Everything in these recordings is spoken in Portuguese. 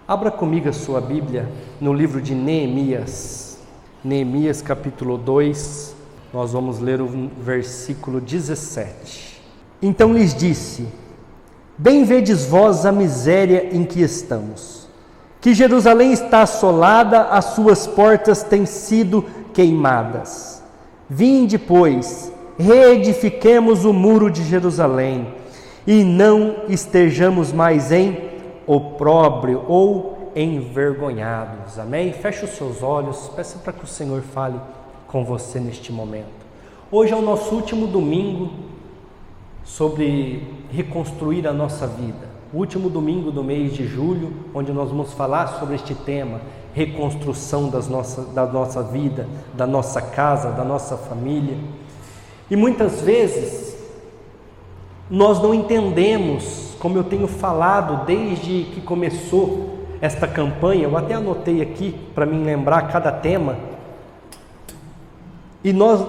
Abra comigo a sua Bíblia no livro de Neemias. Neemias capítulo 2, nós vamos ler o versículo 17. Então lhes disse: Bem vedes vós a miséria em que estamos, que Jerusalém está assolada, as suas portas têm sido queimadas. Vinde, pois, reedifiquemos o muro de Jerusalém, e não estejamos mais em opróbrio ou envergonhados. Amém? Feche os seus olhos, peça para que o Senhor fale com você neste momento. Hoje é o nosso último domingo sobre reconstruir a nossa vida. O último domingo do mês de julho, onde nós vamos falar sobre este tema, reconstrução da nossa vida, da nossa casa, da nossa família. E muitas vezes nós não entendemos, como eu tenho falado desde que começou esta campanha, eu até anotei aqui para me lembrar cada tema, e nós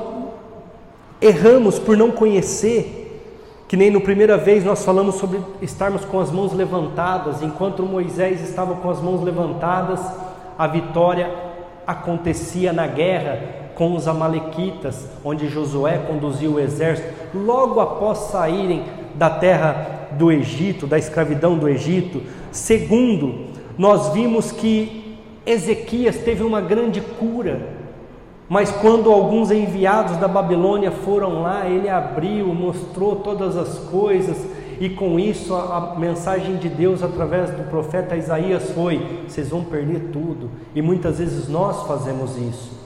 erramos por não conhecer, que nem na primeira vez nós falamos sobre estarmos com as mãos levantadas. Enquanto Moisés estava com as mãos levantadas, a vitória acontecia na guerra com os amalequitas, onde Josué conduziu o exército, logo após saírem da terra do Egito, da escravidão do Egito. Segundo, nós vimos que Ezequias teve uma grande cura, mas quando alguns enviados da Babilônia foram lá, ele abriu, mostrou todas as coisas, e com isso a mensagem de Deus através do profeta Isaías foi: vocês vão perder tudo. E muitas vezes nós fazemos isso.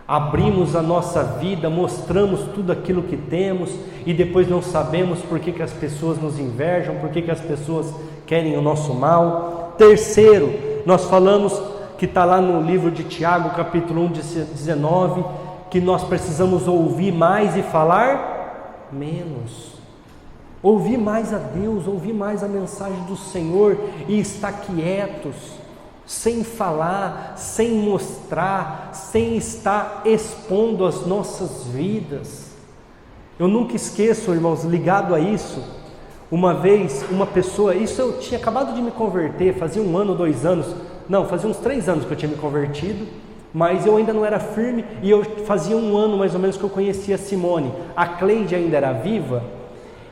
Abrimos a nossa vida, mostramos tudo aquilo que temos e depois não sabemos por que as pessoas nos invejam, por que as pessoas querem o nosso mal. Terceiro, nós falamos que está lá no livro de Tiago, capítulo 1, 19, que nós precisamos ouvir mais e falar menos. Ouvir mais a Deus, ouvir mais a mensagem do Senhor e estar quietos, sem falar, sem mostrar, sem estar expondo as nossas vidas. Eu nunca esqueço, irmãos, ligado a isso, uma vez uma pessoa, isso eu tinha acabado de me converter, fazia 1 ano, 2 anos, não, fazia uns 3 anos que eu tinha me convertido, mas eu ainda não era firme, e eu fazia 1 ano mais ou menos que eu conhecia a Simone. A Cleide ainda era viva,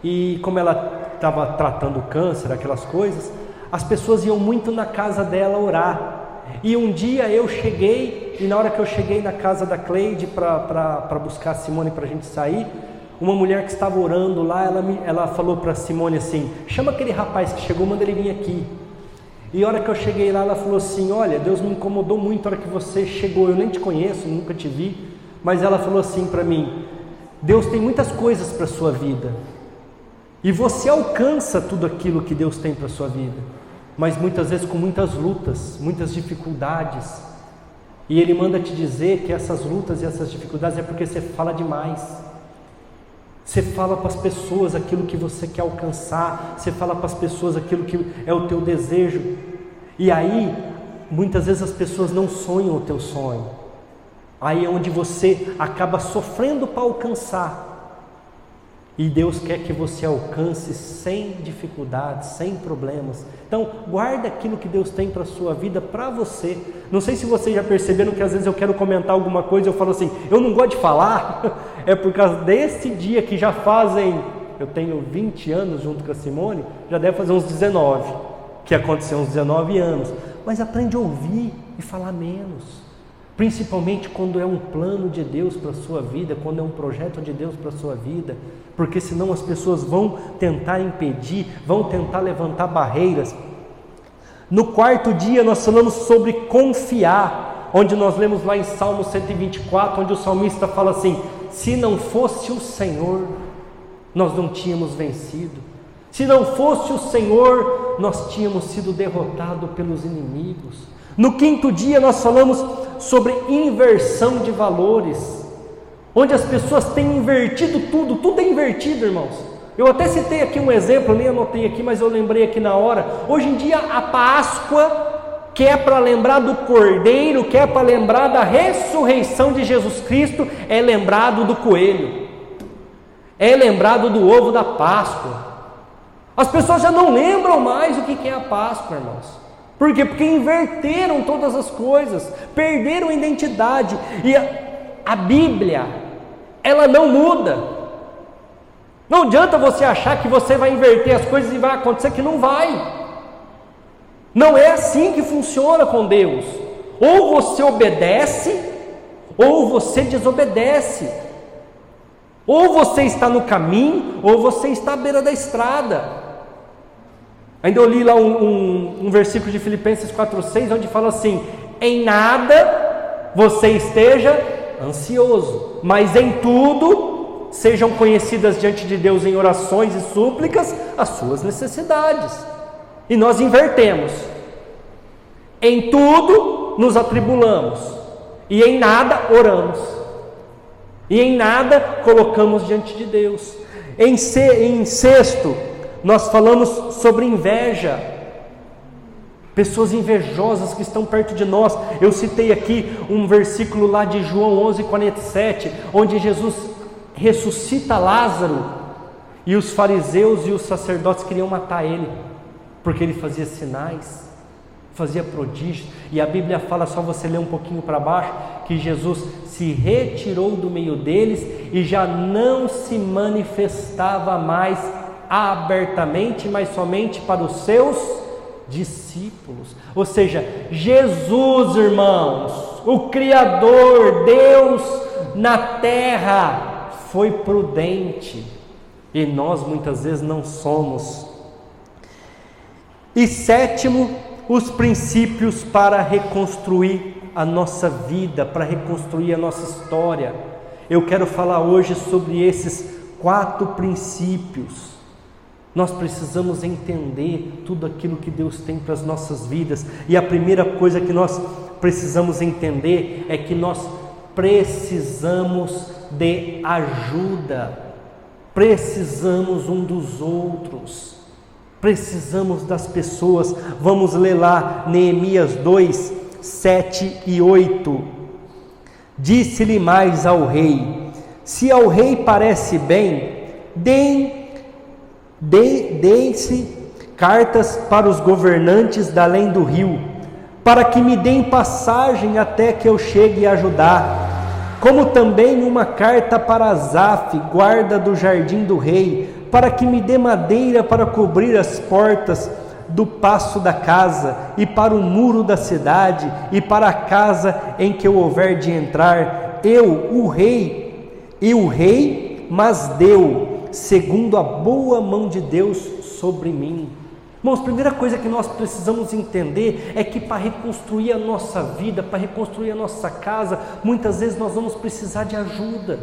e como ela estava tratando câncer, aquelas coisas, as pessoas iam muito na casa dela orar. E um dia eu cheguei, e na hora que eu cheguei na casa da Cleide para buscar a Simone para a gente sair, uma mulher que estava orando lá, ela falou para a Simone assim: chama aquele rapaz que chegou, manda ele vir aqui. E a hora que eu cheguei lá, ela falou assim: olha, Deus me incomodou muito a hora que você chegou, eu nem te conheço, nunca te vi, mas ela falou assim para mim: Deus tem muitas coisas para a sua vida, e você alcança tudo aquilo que Deus tem para a sua vida, mas muitas vezes com muitas lutas, muitas dificuldades, e Ele manda te dizer que essas lutas e essas dificuldades é porque você fala demais. Você fala para as pessoas aquilo que você quer alcançar, você fala para as pessoas aquilo que é o teu desejo, e aí muitas vezes as pessoas não sonham o teu sonho, aí é onde você acaba sofrendo para alcançar. E Deus quer que você alcance sem dificuldades, sem problemas. Então, guarda aquilo que Deus tem para a sua vida, para você. Não sei se vocês já perceberam que às vezes eu quero comentar alguma coisa e eu falo assim: eu não gosto de falar. É por causa desse dia que já fazem, eu tenho 20 anos junto com a Simone, já deve fazer uns 19, que aconteceu uns 19 anos. Mas aprende a ouvir e falar menos. Principalmente quando é um plano de Deus para a sua vida, quando é um projeto de Deus para a sua vida, porque senão as pessoas vão tentar impedir, vão tentar levantar barreiras. No quarto dia nós falamos sobre confiar, onde nós lemos lá em Salmo 124, onde o salmista fala assim: se não fosse o Senhor, nós não tínhamos vencido. Se não fosse o Senhor, nós tínhamos sido derrotados pelos inimigos. No quinto dia nós falamos sobre inversão de valores, onde as pessoas têm invertido tudo é invertido, irmãos. Eu até citei aqui um exemplo, nem anotei aqui, mas eu lembrei aqui na hora. Hoje em dia a Páscoa, que é para lembrar do Cordeiro, que é para lembrar da ressurreição de Jesus Cristo, é lembrado do coelho, é lembrado do ovo da Páscoa. As pessoas já não lembram mais o que é a Páscoa, irmãos. Por quê? Porque inverteram todas as coisas, perderam a identidade. E a Bíblia, ela não muda. Não adianta você achar que você vai inverter as coisas e vai acontecer, que não vai. Não é assim que funciona com Deus. Ou você obedece, ou você desobedece. Ou você está no caminho, ou você está à beira da estrada. Ainda eu li lá um versículo de Filipenses 4,6, onde fala assim: em nada você esteja ansioso, mas em tudo sejam conhecidas diante de Deus em orações e súplicas as suas necessidades. E nós invertemos: em tudo nos atribulamos, e em nada oramos, e em nada colocamos diante de Deus. Em sexto, nós falamos sobre inveja, pessoas invejosas que estão perto de nós. Eu citei aqui um versículo lá de João 11:47, onde Jesus ressuscita Lázaro, e os fariseus e os sacerdotes queriam matar ele, porque ele fazia sinais, fazia prodígios, e a Bíblia fala, só você ler um pouquinho para baixo, que Jesus se retirou do meio deles e já não se manifestava mais abertamente, mas somente para os seus discípulos. Ou seja, Jesus, irmãos, o Criador, Deus na terra, foi prudente, e nós muitas vezes não somos. E sétimo, os princípios para reconstruir a nossa vida, para reconstruir a nossa história. Eu quero falar hoje sobre esses 4 princípios. Nós precisamos entender tudo aquilo que Deus tem para as nossas vidas, e a primeira coisa que nós precisamos entender é que nós precisamos de ajuda, precisamos um dos outros, precisamos das pessoas. Vamos ler lá Neemias 2, 7 e 8. Disse-lhe mais ao rei: se ao rei parece bem, deem-se cartas para os governantes da além do rio, para que me deem passagem até que eu chegue a Judá, como também uma carta para Asaf, guarda do jardim do rei, para que me dê madeira para cobrir as portas do paço da casa, e para o muro da cidade, e para a casa em que eu houver de entrar, o rei, mas deu, segundo a boa mão de Deus sobre mim. Irmãos, a primeira coisa que nós precisamos entender é que para reconstruir a nossa vida, para reconstruir a nossa casa, muitas vezes nós vamos precisar de ajuda.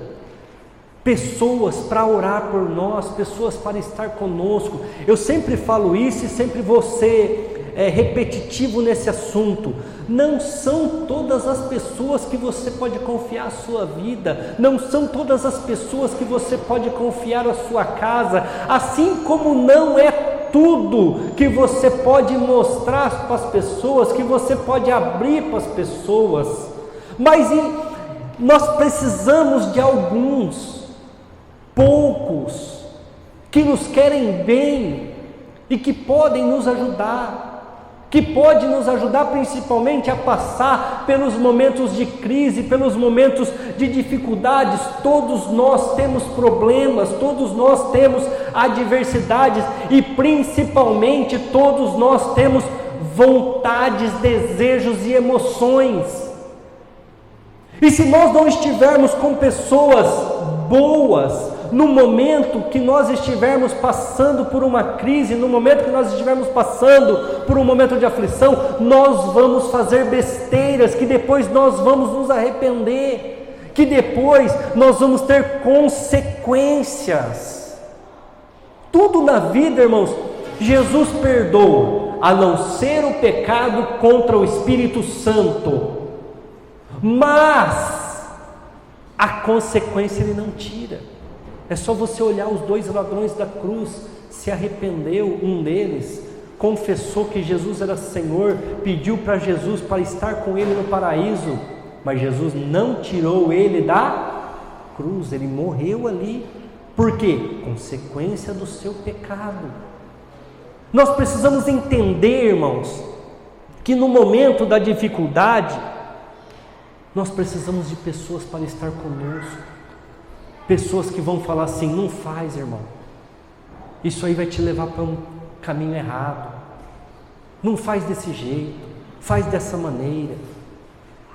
Pessoas para orar por nós, pessoas para estar conosco. Eu sempre falo isso e sempre vou ser repetitivo nesse assunto. Não são todas as pessoas que você pode confiar a sua vida, não são todas as pessoas que você pode confiar a sua casa, assim como não é tudo que você pode mostrar para as pessoas, que você pode abrir para as pessoas, mas nós precisamos de alguns, poucos, que nos querem bem e que podem nos ajudar, principalmente a passar pelos momentos de crise, pelos momentos de dificuldades. Todos nós temos problemas, todos nós temos adversidades, e principalmente todos nós temos vontades, desejos e emoções. E se nós não estivermos com pessoas boas, no momento que nós estivermos passando por uma crise, no momento que nós estivermos passando por um momento de aflição, nós vamos fazer besteiras, que depois nós vamos nos arrepender, que depois nós vamos ter consequências. Tudo na vida, irmãos, Jesus perdoa, a não ser o pecado contra o Espírito Santo, mas a consequência Ele não tira. É só você olhar os 2 ladrões da cruz, se arrependeu, um deles confessou que Jesus era Senhor, pediu para Jesus para estar com ele no paraíso, mas Jesus não tirou ele da cruz, ele morreu ali. Por quê? Consequência do seu pecado. Nós precisamos entender, irmãos, que no momento da dificuldade, nós precisamos de pessoas para estar conosco, pessoas que vão falar assim: não faz, irmão, isso aí vai te levar para um caminho errado, não faz desse jeito, faz dessa maneira.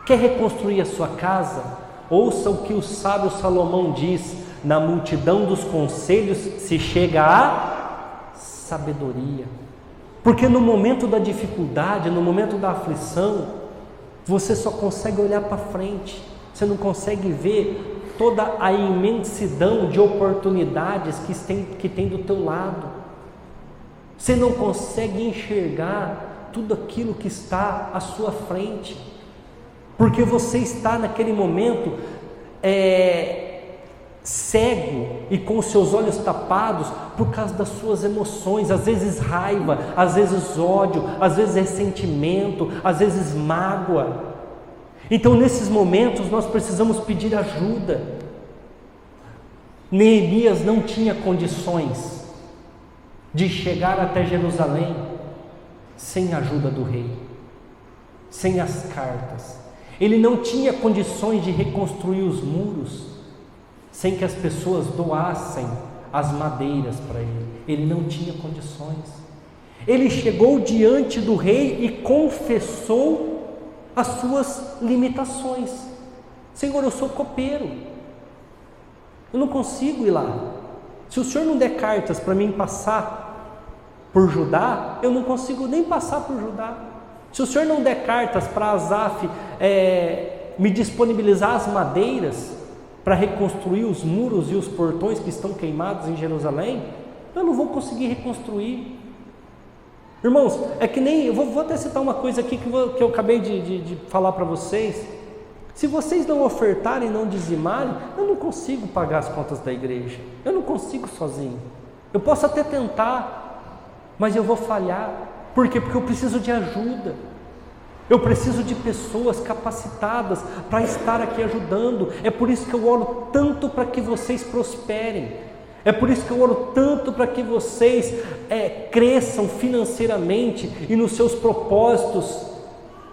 Quer reconstruir a sua casa? Ouça o que o sábio Salomão diz: na multidão dos conselhos se chega à sabedoria. Porque no momento da dificuldade, no momento da aflição, você só consegue olhar para frente, você não consegue ver toda a imensidão de oportunidades que tem do teu lado. Você não consegue enxergar tudo aquilo que está à sua frente, porque você está naquele momento cego e com os seus olhos tapados por causa das suas emoções, às vezes raiva, às vezes ódio, às vezes ressentimento, às vezes mágoa. Então nesses momentos nós precisamos pedir ajuda. Neemias não tinha condições de chegar até Jerusalém sem a ajuda do rei, sem as cartas. Ele não tinha condições de reconstruir os muros sem que as pessoas doassem as madeiras para ele. Ele não tinha condições. Ele chegou diante do rei e confessou as suas limitações. Senhor, eu sou copeiro, eu não consigo ir lá. Se o Senhor não der cartas para mim passar por Judá, eu não consigo nem passar por Judá. Se o Senhor não der cartas para Asaf me disponibilizar as madeiras para reconstruir os muros e os portões que estão queimados em Jerusalém, eu não vou conseguir reconstruir. Irmãos, é que nem, eu vou até citar uma coisa aqui que eu acabei de falar para vocês. Se vocês não ofertarem, não dizimarem, eu não consigo pagar as contas da igreja, eu não consigo sozinho. Eu posso até tentar, mas eu vou falhar. Por quê? Porque eu preciso de ajuda. Eu preciso de pessoas capacitadas para estar aqui ajudando. É por isso que eu oro tanto para que vocês prosperem. É por isso que eu oro tanto para que vocês cresçam financeiramente e nos seus propósitos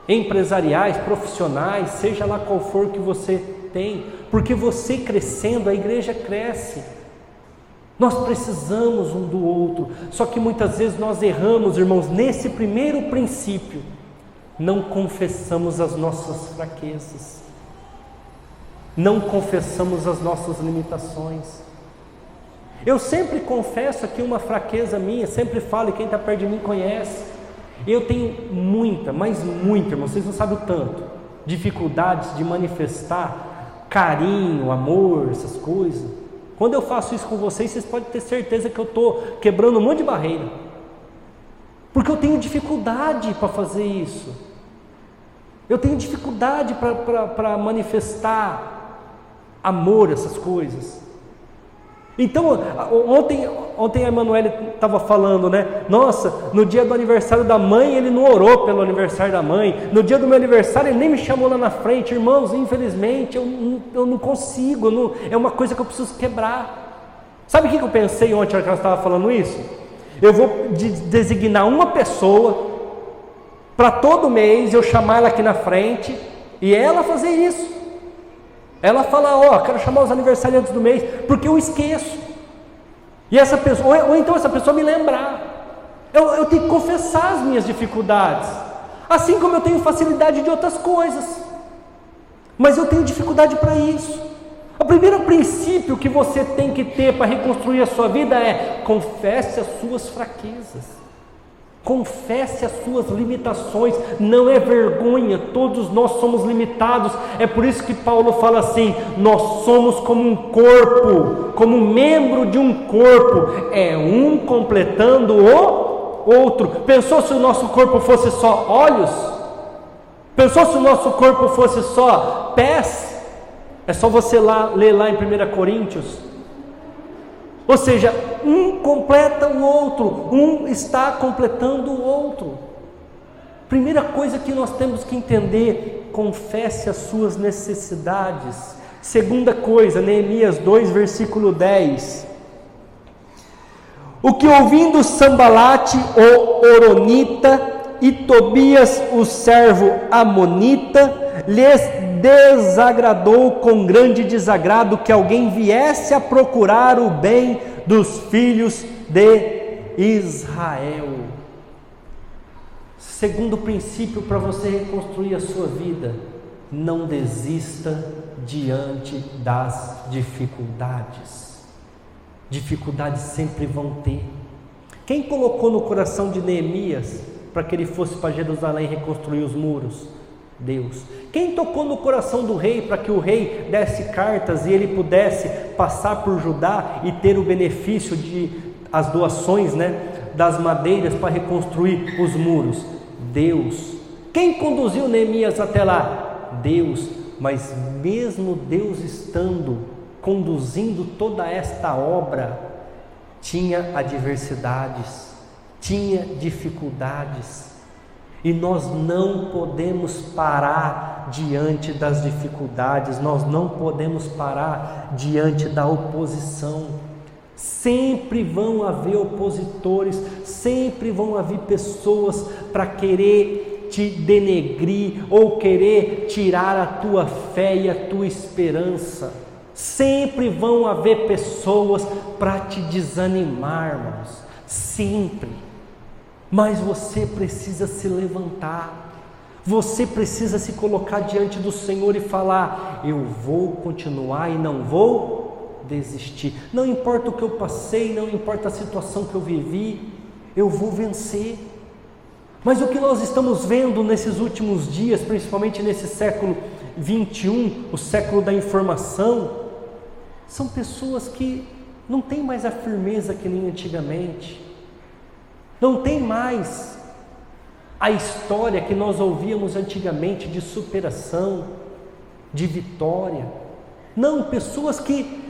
empresariais, profissionais, seja lá qual for que você tem. Porque você crescendo, a igreja cresce. Nós precisamos um do outro. Só que muitas vezes nós erramos, irmãos, nesse primeiro princípio. Não confessamos as nossas fraquezas, não confessamos as nossas limitações. Eu sempre confesso aqui uma fraqueza minha, sempre falo, e quem está perto de mim conhece. Eu tenho muita, mas muita, irmão, vocês não sabem o tanto, dificuldades de manifestar carinho, amor, essas coisas. Quando eu faço isso com vocês podem ter certeza que eu estou quebrando um monte de barreira. Porque eu tenho dificuldade para fazer isso. Eu tenho dificuldade para manifestar amor, essas coisas. Então, ontem a Emanuele estava falando, né? Nossa, no dia do aniversário da mãe, ele não orou pelo aniversário da mãe. No dia do meu aniversário, ele nem me chamou lá na frente. Irmãos, infelizmente, eu não consigo. É uma coisa que eu preciso quebrar. Sabe o que eu pensei ontem, que ela estava falando isso? Eu vou designar uma pessoa para todo mês eu chamar ela aqui na frente e ela fazer isso. Ela fala, quero chamar os aniversariantes do mês, porque eu esqueço. E essa pessoa, ou então essa pessoa me lembrar. Eu tenho que confessar as minhas dificuldades, assim como eu tenho facilidade de outras coisas, mas eu tenho dificuldade para isso. O primeiro princípio que você tem que ter para reconstruir a sua vida é: confesse as suas fraquezas, confesse as suas limitações. Não é vergonha, todos nós somos limitados. É por isso que Paulo fala assim: nós somos como um corpo, como membro de um corpo, é um completando o outro. Pensou se o nosso corpo fosse só olhos? Pensou se o nosso corpo fosse só pés? É só você ler lá em 1 Coríntios. Ou seja, um completa o outro, um está completando o outro. Primeira coisa que nós temos que entender: confesse as suas necessidades. Segunda coisa, Neemias 2, versículo 10. O que ouvindo Sambalate, o Horonita, e Tobias, o servo amonita, lhes desagradou com grande desagrado que alguém viesse a procurar o bem dos filhos de Israel. Segundo princípio para você reconstruir a sua vida: não desista diante das dificuldades. Dificuldades sempre vão ter. Quem colocou no coração de Neemias para que ele fosse para Jerusalém reconstruir os muros? Deus. Quem tocou no coração do rei para que o rei desse cartas e ele pudesse passar por Judá e ter o benefício de as doações, das madeiras para reconstruir os muros? Deus. Quem conduziu Neemias até lá? Deus. Mas mesmo Deus estando conduzindo toda esta obra, tinha adversidades, tinha dificuldades, e nós não podemos parar diante das dificuldades, nós não podemos parar diante da oposição. Sempre vão haver opositores, sempre vão haver pessoas para querer te denegrir ou querer tirar a tua fé e a tua esperança. Sempre vão haver pessoas para te desanimar, irmãos, sempre. Mas você precisa se levantar, você precisa se colocar diante do Senhor e falar: eu vou continuar e não vou desistir. Não importa o que eu passei, não importa a situação que eu vivi, eu vou vencer. Mas o que nós estamos vendo nesses últimos dias, principalmente nesse século 21, o século da informação, são pessoas que não têm mais a firmeza que nem antigamente, não tem mais a história que nós ouvíamos antigamente de superação, de vitória. Não, pessoas que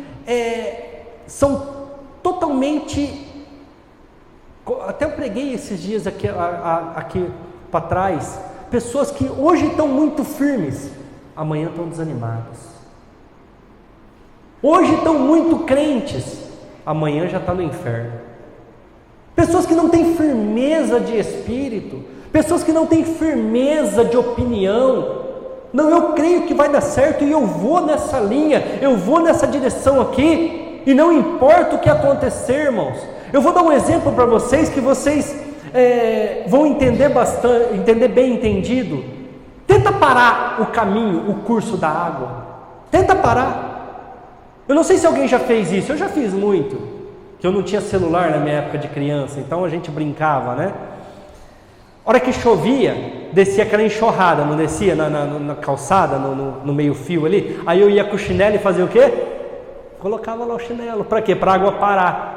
são totalmente... Até eu preguei esses dias aqui para trás, pessoas que hoje estão muito firmes, amanhã estão desanimadas. Hoje estão muito crentes, amanhã já está no inferno. Pessoas que não têm firmeza de espírito, pessoas que não têm firmeza de opinião. Não, eu creio que vai dar certo e eu vou nessa linha, eu vou nessa direção aqui, e não importa o que acontecer, irmãos. Eu vou dar um exemplo para vocês que vocês vão entender bastante, entender bem entendido. Tenta parar o caminho, o curso da água. Tenta parar. Eu não sei se alguém já fez isso, eu já fiz muito, que eu não tinha celular na minha época de criança, então a gente brincava, A hora que chovia, descia aquela enxurrada, não descia na calçada, no meio fio ali, aí eu ia com o chinelo e fazia o quê? Colocava lá o chinelo, para quê? Para a água parar.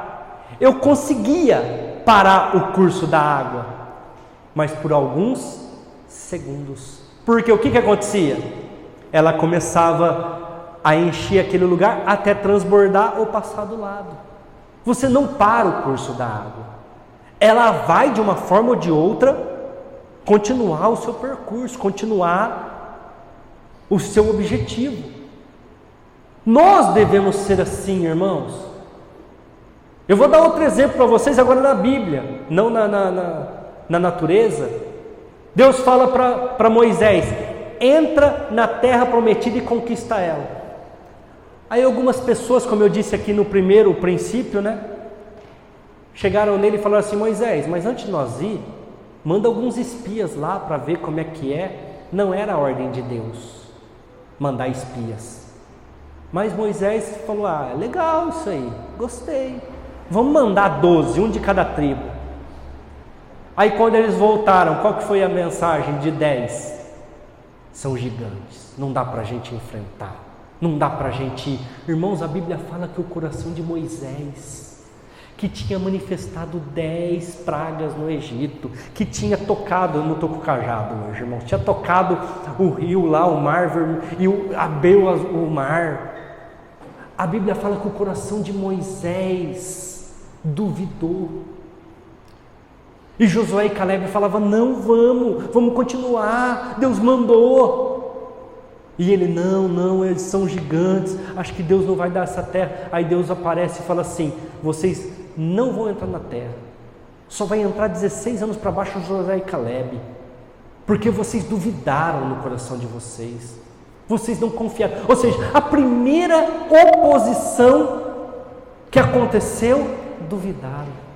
Eu conseguia parar o curso da água, mas por alguns segundos, porque o que acontecia? Ela começava a encher aquele lugar até transbordar ou passar do lado. Você não para o curso da água, ela vai de uma forma ou de outra continuar o seu percurso, continuar o seu objetivo. Nós devemos ser assim, irmãos. Eu vou dar outro exemplo para vocês agora na Bíblia, não na natureza. Deus fala para Moisés: entra na terra prometida e conquista ela. Aí algumas pessoas, como eu disse aqui no primeiro princípio, chegaram nele e falaram assim: Moisés, mas antes de nós ir, manda alguns espias lá para ver como é que é. Não era a ordem de Deus mandar espias. Mas Moisés falou: é legal isso aí, gostei. Vamos mandar 12, um de cada tribo. Aí quando eles voltaram, qual que foi a mensagem de 10? São gigantes, não dá para a gente enfrentar, não dá para a gente ir. Irmãos, a Bíblia fala que o coração de Moisés, que tinha manifestado 10 pragas no Egito, que tinha tocado, eu não estou com o cajado hoje, irmãos, tinha tocado o rio lá, o mar, e abriu o mar. A Bíblia fala que o coração de Moisés duvidou. E Josué e Caleb falavam: não, vamos continuar, Deus mandou. E ele: não, eles são gigantes, acho que Deus não vai dar essa terra. Aí Deus aparece e fala assim: vocês não vão entrar na terra, só vai entrar 16 anos para baixo Josué e Caleb, porque vocês duvidaram no coração de vocês, vocês não confiaram. Ou seja, a primeira oposição que aconteceu, duvidaram.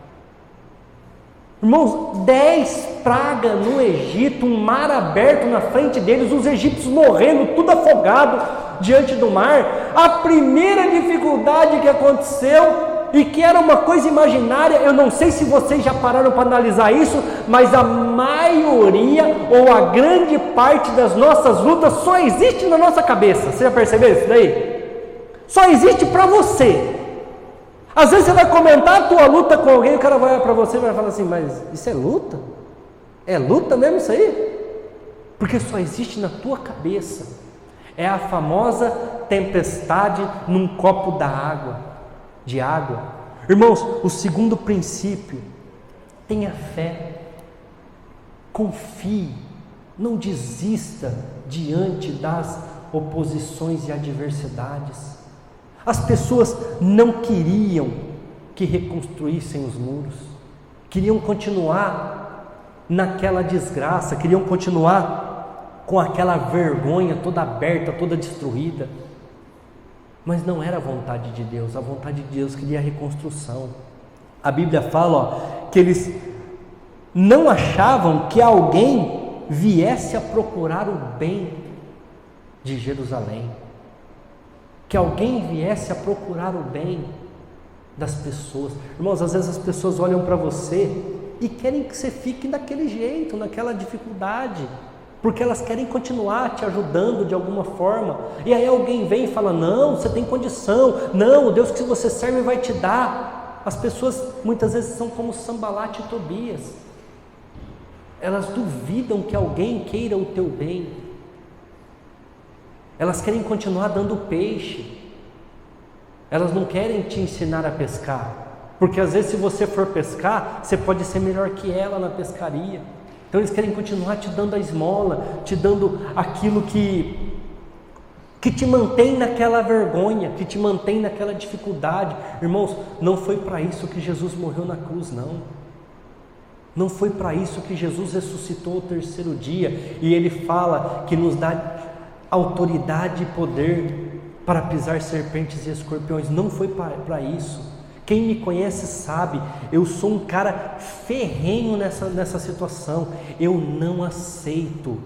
Irmãos, 10 pragas no Egito, um mar aberto na frente deles, os egípcios morrendo, tudo afogado diante do mar. A primeira dificuldade que aconteceu, e que era uma coisa imaginária, eu não sei se vocês já pararam para analisar isso, mas a maioria ou a grande parte das nossas lutas só existe na nossa cabeça. Você já percebeu isso daí? Só existe para você. Às vezes você vai comentar a tua luta com alguém, o cara vai olhar para você e vai falar assim, mas isso é luta? É luta mesmo isso aí? Porque só existe na tua cabeça. É a famosa tempestade num copo de água. Irmãos, o segundo princípio, tenha fé, confie, não desista diante das oposições e adversidades. As pessoas não queriam que reconstruíssem os muros, queriam continuar naquela desgraça, queriam continuar com aquela vergonha toda aberta, toda destruída. Mas não era a vontade de Deus, a vontade de Deus queria a reconstrução. A Bíblia fala que eles não achavam que alguém viesse a procurar o bem de Jerusalém, que alguém viesse a procurar o bem das pessoas. Irmãos, às vezes as pessoas olham para você e querem que você fique daquele jeito, naquela dificuldade, porque elas querem continuar te ajudando de alguma forma. E aí alguém vem e fala, não, você tem condição, não, o Deus que você serve vai te dar. As pessoas muitas vezes são como Sambalat e Tobias, elas duvidam que alguém queira o teu bem. Elas querem continuar dando peixe, elas não querem te ensinar a pescar, porque às vezes se você for pescar, você pode ser melhor que ela na pescaria. Então eles querem continuar te dando a esmola, te dando aquilo que te mantém naquela vergonha, que te mantém naquela dificuldade. Irmãos, não foi para isso que Jesus morreu na cruz, não. Não foi para isso que Jesus ressuscitou ao terceiro dia, e Ele fala que nos dá autoridade e poder para pisar serpentes e escorpiões. Não foi para isso. Quem me conhece sabe, eu sou um cara ferrenho nessa situação. Eu não aceito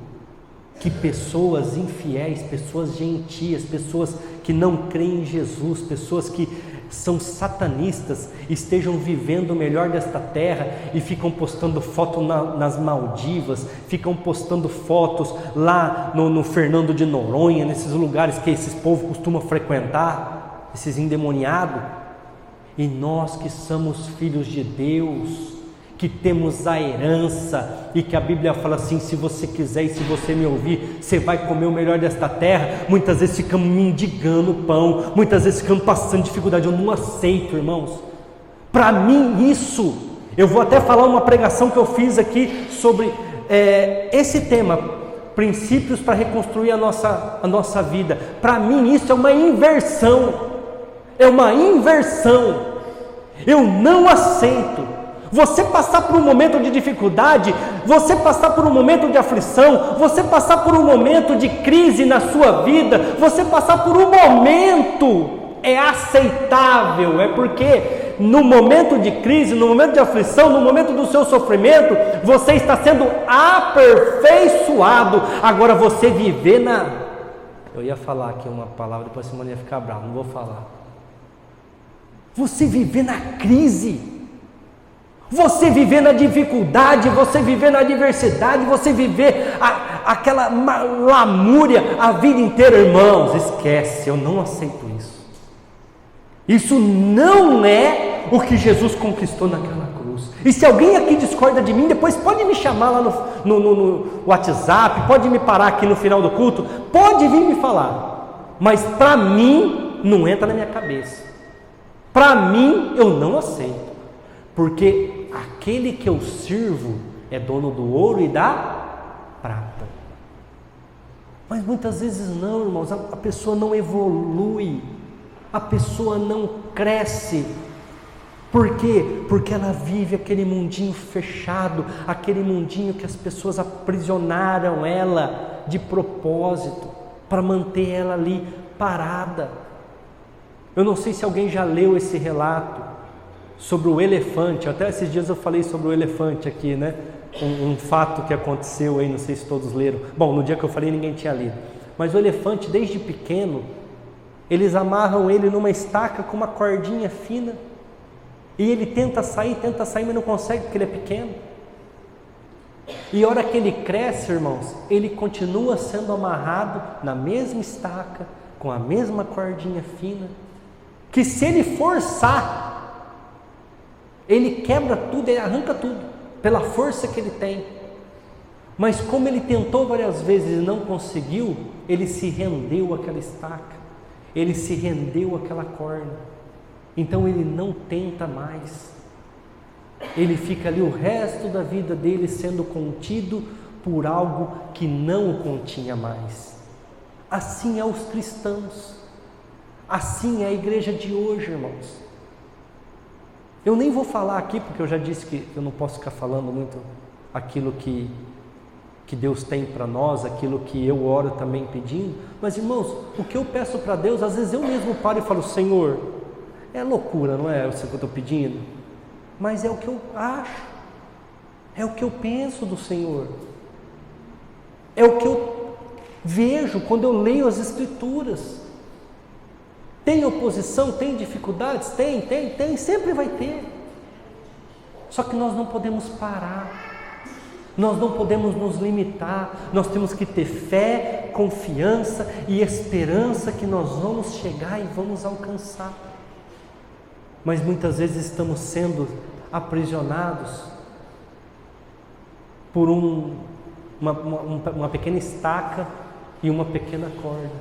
que pessoas infiéis, pessoas gentias, pessoas que não creem em Jesus, pessoas que são satanistas, estejam vivendo o melhor desta terra e ficam postando foto nas Maldivas, ficam postando fotos lá no Fernando de Noronha, nesses lugares que esses povos costumam frequentar, esses endemoniados. E nós que somos filhos de Deus, que temos a herança, e que a Bíblia fala assim, se você quiser e se você me ouvir, você vai comer o melhor desta terra. Muitas vezes ficamos mendigando pão, muitas vezes ficamos passando dificuldade. Eu não aceito, irmãos. Para mim isso, eu vou até falar uma pregação que eu fiz aqui sobre esse tema, princípios para reconstruir a nossa vida. Para mim isso é uma inversão, eu não aceito você passar por um momento de dificuldade, você passar por um momento de aflição, você passar por um momento de crise na sua vida, você passar por um momento, é aceitável, é porque no momento de crise, no momento de aflição, no momento do seu sofrimento, você está sendo aperfeiçoado. Agora você viver eu ia falar aqui uma palavra, depois a Simone ia ficar brava, não vou falar. Você viver na crise, você viver na dificuldade, você viver na adversidade, você viver aquela lamúria a vida inteira, irmãos, esquece, eu não aceito isso. Isso não é o que Jesus conquistou naquela cruz. E se alguém aqui discorda de mim, depois pode me chamar lá no WhatsApp, pode me parar aqui no final do culto, pode vir me falar, mas para mim não entra na minha cabeça. Para mim, eu não aceito, porque aquele que eu sirvo é dono do ouro e da prata. Mas muitas vezes não, irmãos, a pessoa não evolui, a pessoa não cresce, Por quê? Porque ela vive aquele mundinho fechado, aquele mundinho que as pessoas aprisionaram ela de propósito, para manter ela ali parada. Eu não sei se alguém já leu esse relato sobre o elefante. Até esses dias eu falei sobre o elefante aqui, né? Um fato que aconteceu aí, não sei se todos leram. Bom, no dia que eu falei ninguém tinha lido. Mas o elefante, desde pequeno, eles amarram ele numa estaca com uma cordinha fina. E ele tenta sair, mas não consegue porque ele é pequeno. E a hora que ele cresce, irmãos, ele continua sendo amarrado na mesma estaca, com a mesma cordinha fina, que se ele forçar, ele quebra tudo, ele arranca tudo, pela força que ele tem. Mas como ele tentou várias vezes e não conseguiu, ele se rendeu àquela estaca, ele se rendeu àquela corda. Então ele não tenta mais. Ele fica ali o resto da vida dele sendo contido por algo que não o continha mais. Assim é os cristãos. Assim é a igreja de hoje, irmãos. Eu nem vou falar aqui, porque eu já disse que eu não posso ficar falando muito aquilo que Deus tem para nós, aquilo que eu oro também pedindo. Mas, irmãos, o que eu peço para Deus, às vezes eu mesmo paro e falo: Senhor, é loucura, não é isso que eu estou pedindo? Mas é o que eu acho, é o que eu penso do Senhor, é o que eu vejo quando eu leio as Escrituras. Tem oposição, tem dificuldades? Tem, sempre vai ter. Só que nós não podemos parar, nós não podemos nos limitar, nós temos que ter fé, confiança e esperança que nós vamos chegar e vamos alcançar. Mas muitas vezes estamos sendo aprisionados por uma pequena estaca e uma pequena corda.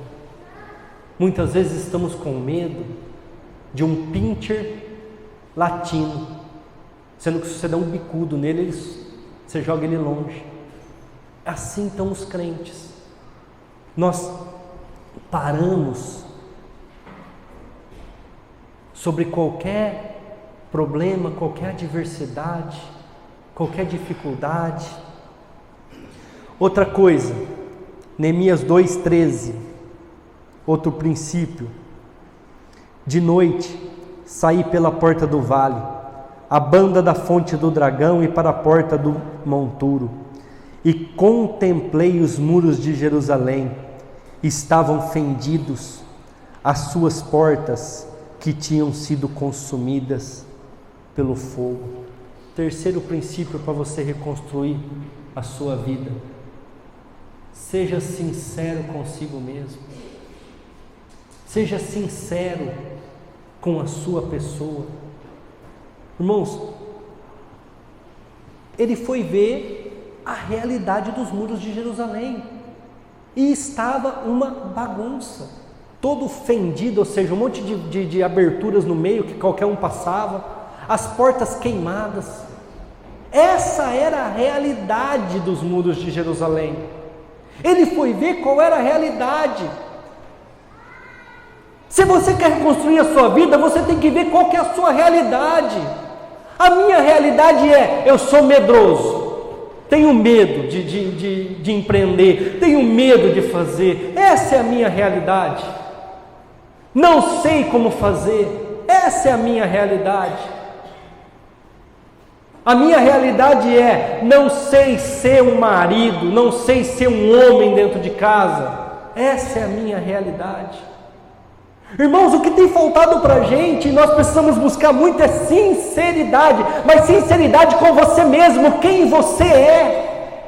Muitas vezes estamos com medo de um pincher latino, sendo que se você dá um bicudo nele, você joga ele longe. Assim estão os crentes. Nós paramos sobre qualquer problema, qualquer adversidade, qualquer dificuldade. Outra coisa, Neemias 2:13, outro princípio: de noite saí pela porta do vale, a banda da fonte do dragão e para a porta do monturo, e contemplei os muros de Jerusalém, estavam fendidos, as suas portas que tinham sido consumidas pelo fogo. Terceiro princípio para você reconstruir a sua vida: seja sincero consigo mesmo, seja sincero com a sua pessoa. Irmãos, ele foi ver a realidade dos muros de Jerusalém e estava uma bagunça, todo fendido, ou seja, um monte de aberturas no meio que qualquer um passava, as portas queimadas. Essa era a realidade dos muros de Jerusalém. Ele foi ver qual era a realidade. Se você quer reconstruir a sua vida, você tem que ver qual que é a sua realidade. A minha realidade é: eu sou medroso, tenho medo de empreender, tenho medo de fazer. Essa é a minha realidade. Não sei como fazer. Essa é a minha realidade. A minha realidade é: não sei ser um marido, não sei ser um homem dentro de casa. Essa é a minha realidade. Irmãos, o que tem faltado para a gente, nós precisamos buscar muito, é sinceridade, mas sinceridade com você mesmo, quem você é.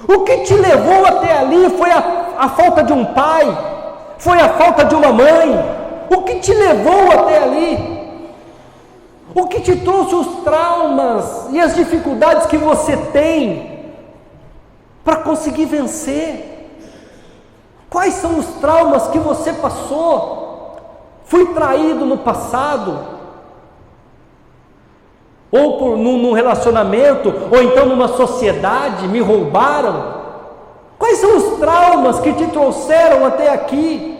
O que te levou até ali foi a falta de um pai, foi a falta de uma mãe. O que te levou até ali? O que te trouxe os traumas e as dificuldades que você tem para conseguir vencer? Quais são os traumas que você passou? Fui traído no passado, ou num relacionamento, ou então numa sociedade, me roubaram. Quais são os traumas que te trouxeram até aqui?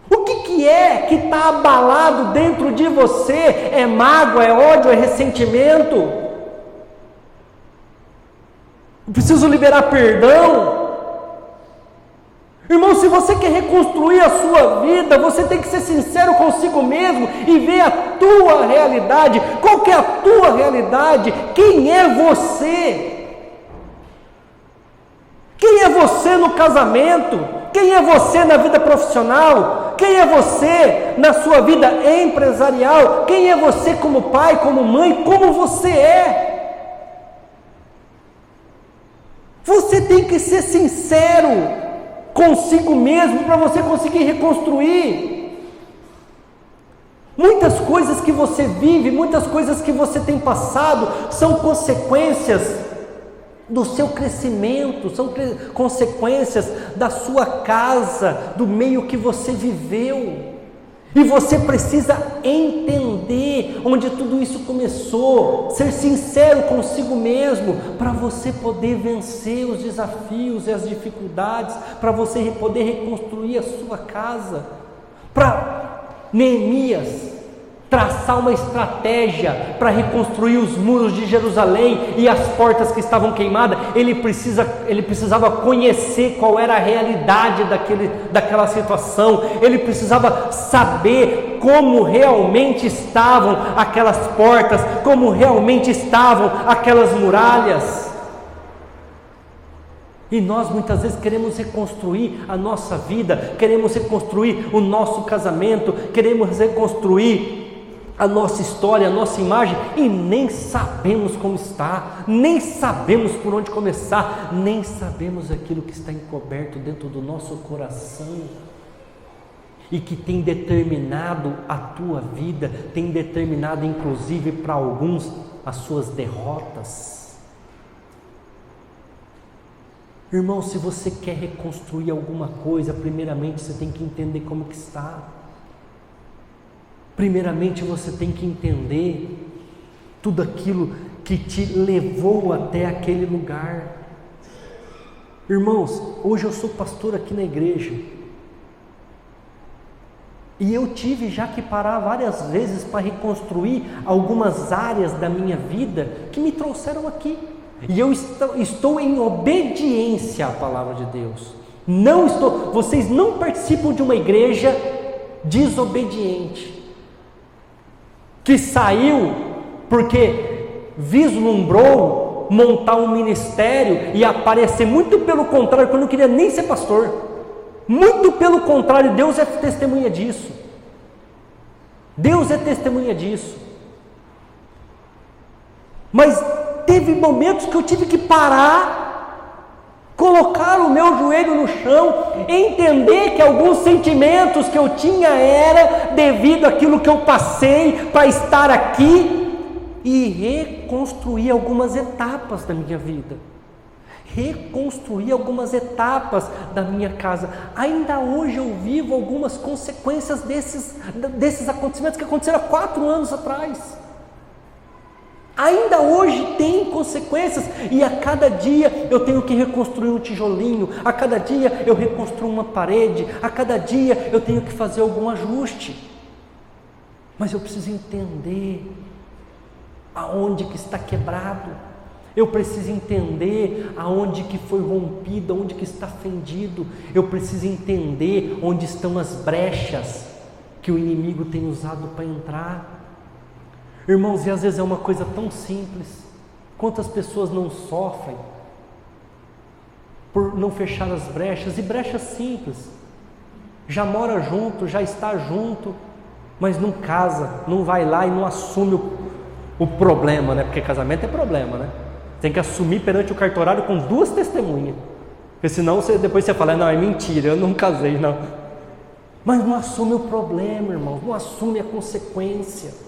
O que é que está abalado dentro de você? É mágoa, é ódio, é ressentimento? Eu preciso liberar perdão? Irmão, se você quer reconstruir a sua vida, você tem que ser sincero consigo mesmo e ver a tua realidade. Qual que é a tua realidade? Quem é você? Quem é você no casamento? Quem é você na vida profissional? Quem é você na sua vida empresarial? Quem é você como pai, como mãe? Como você é? Você tem que ser sincero consigo mesmo para você conseguir reconstruir. Muitas coisas que você vive, muitas coisas que você tem passado são consequências do seu crescimento, são consequências da sua casa, do meio que você viveu. E você precisa entender onde tudo isso começou, ser sincero consigo mesmo, para você poder vencer os desafios e as dificuldades, para você poder reconstruir a sua casa. Para Neemias traçar uma estratégia para reconstruir os muros de Jerusalém e as portas que estavam queimadas, ele precisava conhecer qual era a realidade daquela situação, ele precisava saber como realmente estavam aquelas portas, como realmente estavam aquelas muralhas. E nós muitas vezes queremos reconstruir a nossa vida, queremos reconstruir o nosso casamento, queremos reconstruir a nossa história, a nossa imagem, e nem sabemos como está, nem sabemos por onde começar, nem sabemos aquilo que está encoberto dentro do nosso coração e que tem determinado a tua vida, tem determinado inclusive para alguns as suas derrotas. Irmão, se você quer reconstruir alguma coisa, primeiramente você tem que entender como que está. Primeiramente você tem que entender tudo aquilo que te levou até aquele lugar. Irmãos, hoje eu sou pastor aqui na igreja. E eu tive já que parar várias vezes para reconstruir algumas áreas da minha vida que me trouxeram aqui. E eu estou em obediência à palavra de Deus. Vocês não participam de uma igreja desobediente, que saiu porque vislumbrou montar um ministério e aparecer. Muito pelo contrário, porque eu não queria nem ser pastor. Muito pelo contrário, Deus é testemunha disso. Deus é testemunha disso. Mas teve momentos que eu tive que parar, colocar o meu joelho no chão, entender que alguns sentimentos que eu tinha era devido àquilo que eu passei para estar aqui, e reconstruir algumas etapas da minha vida, reconstruir algumas etapas da minha casa. Ainda hoje eu vivo algumas consequências desses acontecimentos que aconteceram há 4 anos atrás. Ainda hoje tem consequências, e a cada dia eu tenho que reconstruir um tijolinho, a cada dia eu reconstruo uma parede, a cada dia eu tenho que fazer algum ajuste. Mas eu preciso entender aonde que está quebrado, eu preciso entender aonde que foi rompido, aonde que está fendido, eu preciso entender onde estão as brechas que o inimigo tem usado para entrar. Irmãos, e às vezes é uma coisa tão simples. Quantas pessoas não sofrem por não fechar as brechas, e brechas simples, já mora junto, já está junto, mas não casa, não vai lá e não assume o problema, né? Porque casamento é problema, né? Tem que assumir perante o cartorário com 2 testemunhas, porque senão depois você fala, não, é mentira, eu não casei, não. Mas não assume o problema, irmãos, não assume a consequência.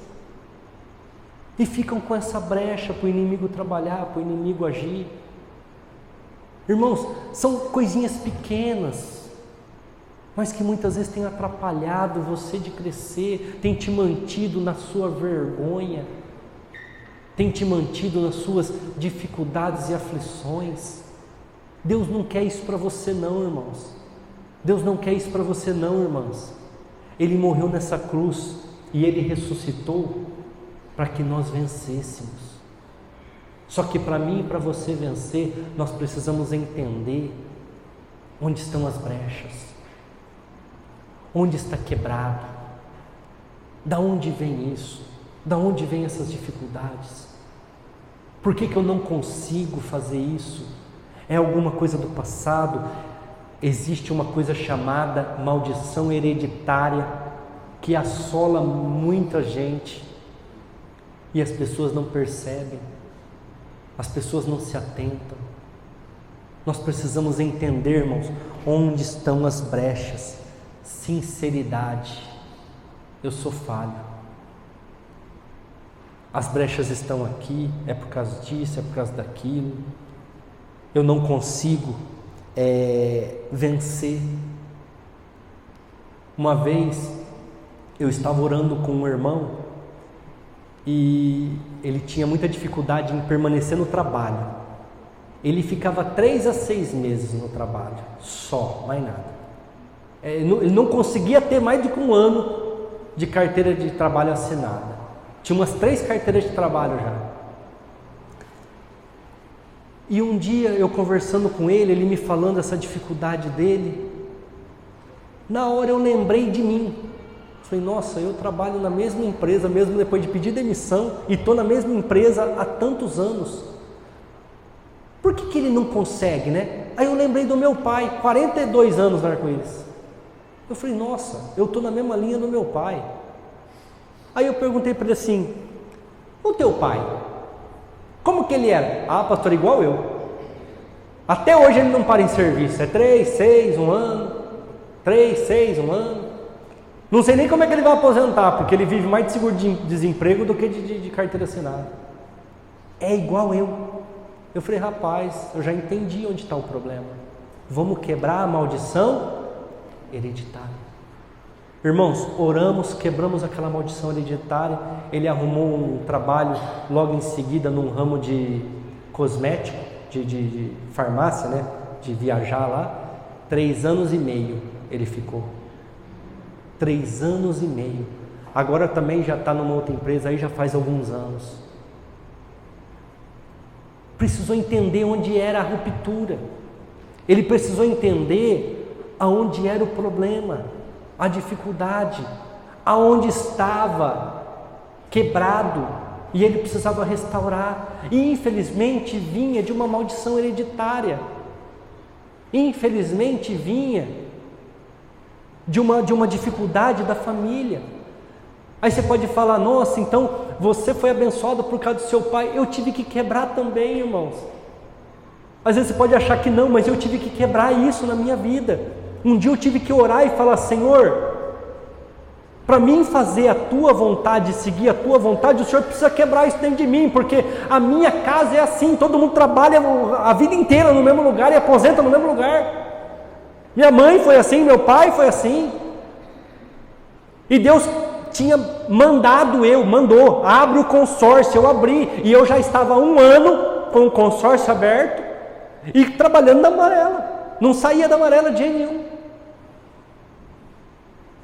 E ficam com essa brecha para o inimigo trabalhar, para o inimigo agir. Irmãos, são coisinhas pequenas, mas que muitas vezes têm atrapalhado você de crescer, tem te mantido na sua vergonha, tem te mantido nas suas dificuldades e aflições. Deus não quer isso para você não, irmãos. Deus não quer isso para você não, irmãs. Ele morreu nessa cruz e Ele ressuscitou para que nós vencêssemos. Só que para mim e para você vencer, nós precisamos entender onde estão as brechas, onde está quebrado, da onde vem isso, da onde vem essas dificuldades, por que eu não consigo fazer isso? É alguma coisa do passado? Existe uma coisa chamada maldição hereditária que assola muita gente e as pessoas não percebem, as pessoas não se atentam. Nós precisamos entender, irmãos, onde estão as brechas. Sinceridade. Eu sou falho. As brechas estão aqui, é por causa disso, é por causa daquilo. Eu não consigo vencer. Uma vez eu estava orando com um irmão e ele tinha muita dificuldade em permanecer no trabalho. Ele ficava 3 a 6 meses no trabalho, só, mais nada. Ele não conseguia ter mais do que 1 ano de carteira de trabalho assinada. Tinha umas 3 carteiras de trabalho já. E um dia eu conversando com ele me falando essa dificuldade dele, na hora eu lembrei de mim. Falei, nossa, eu trabalho na mesma empresa, mesmo depois de pedir demissão, e estou na mesma empresa há tantos anos. Por que ele não consegue, né? Aí eu lembrei do meu pai, 42 anos no arco-íris. Eu falei, nossa, eu estou na mesma linha do meu pai. Aí eu perguntei para ele assim, o teu pai, como que ele era? Ah, pastor, igual eu. Até hoje ele não para em serviço, é 3, 6, 1 ano, 3, 6, 1 ano. Não sei nem como é que ele vai aposentar, porque ele vive mais de seguro-desemprego do que de carteira assinada. É igual eu. Eu falei, rapaz, eu já entendi onde está o problema. Vamos quebrar a maldição hereditária. Irmãos, oramos, quebramos aquela maldição hereditária. Ele arrumou um trabalho logo em seguida num ramo de cosmético, de farmácia, né? De viajar lá. 3 anos e meio ele ficou. 3 anos e meio. Agora também já está numa outra empresa, aí já faz alguns anos. Precisou entender onde era a ruptura. Ele precisou entender aonde era o problema, a dificuldade, aonde estava quebrado, e ele precisava restaurar. E infelizmente vinha de uma maldição hereditária. Infelizmente vinha de uma dificuldade da família. Aí você pode falar, nossa, então você foi abençoado por causa do seu pai. Eu tive que quebrar também, irmãos. Às vezes você pode achar que não, mas eu tive que quebrar isso na minha vida. Um dia eu tive que orar e falar, Senhor, para mim fazer a tua vontade, seguir a tua vontade, o Senhor precisa quebrar isso dentro de mim, porque a minha casa é assim, todo mundo trabalha a vida inteira no mesmo lugar e aposenta no mesmo lugar. Minha mãe foi assim, meu pai foi assim. E Deus tinha mandou, abre o consórcio, eu abri, e eu já estava 1 ano com o consórcio aberto e trabalhando na amarela, não saía da amarela de jeito nenhum.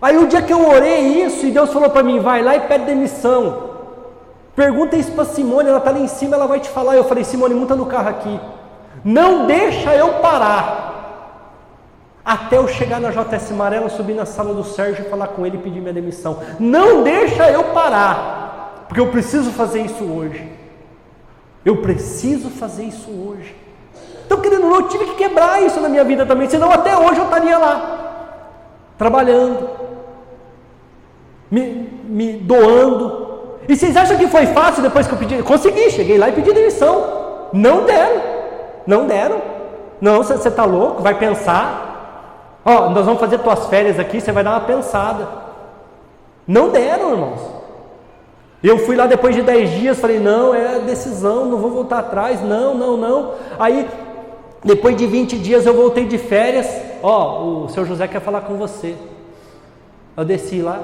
Aí o dia que eu orei isso, e Deus falou para mim, vai lá e pede demissão, pergunta isso para Simone, ela está lá em cima, ela vai te falar. Eu falei, Simone, monta no carro aqui, não deixa eu parar até eu chegar na JS Amarela, subir na sala do Sérgio e falar com ele e pedir minha demissão. Não deixa eu parar, porque eu preciso fazer isso hoje. Eu preciso fazer isso hoje. Então, querido, eu tive que quebrar isso na minha vida também, senão até hoje eu estaria lá, trabalhando, me doando. E vocês acham que foi fácil depois que eu pedi? Consegui, cheguei lá e pedi demissão. Não deram. Não, você está louco, vai pensar. Ó, nós vamos fazer tuas férias aqui, você vai dar uma pensada. Não deram, irmãos. Eu fui lá depois de 10 dias, falei, não, é decisão, não vou voltar atrás, não. Aí, depois de 20 dias eu voltei de férias, ó, o seu José quer falar com você. Eu desci lá.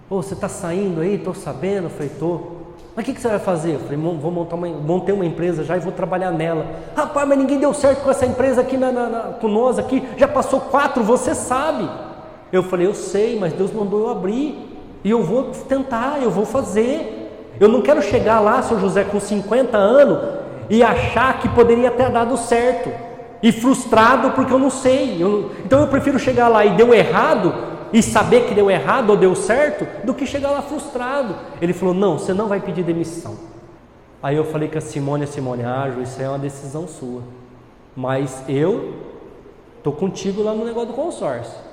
Ô, você está saindo aí? Estou sabendo. Eu falei, tô. Mas o que você vai fazer? Eu falei, montei uma empresa já e vou trabalhar nela. Rapaz, mas ninguém deu certo com essa empresa aqui, com nós aqui, já passou 4, você sabe. Eu falei, eu sei, mas Deus mandou eu abrir, e eu vou tentar, eu vou fazer. Eu não quero chegar lá, seu José, com 50 anos, e achar que poderia ter dado certo, e frustrado porque eu não sei. Então eu prefiro chegar lá e deu errado, e saber que deu errado ou deu certo, do que chegar lá frustrado. Ele falou, não, você não vai pedir demissão. Aí eu falei com a Simone, Ju, isso é uma decisão sua, mas eu estou contigo lá no negócio do consórcio.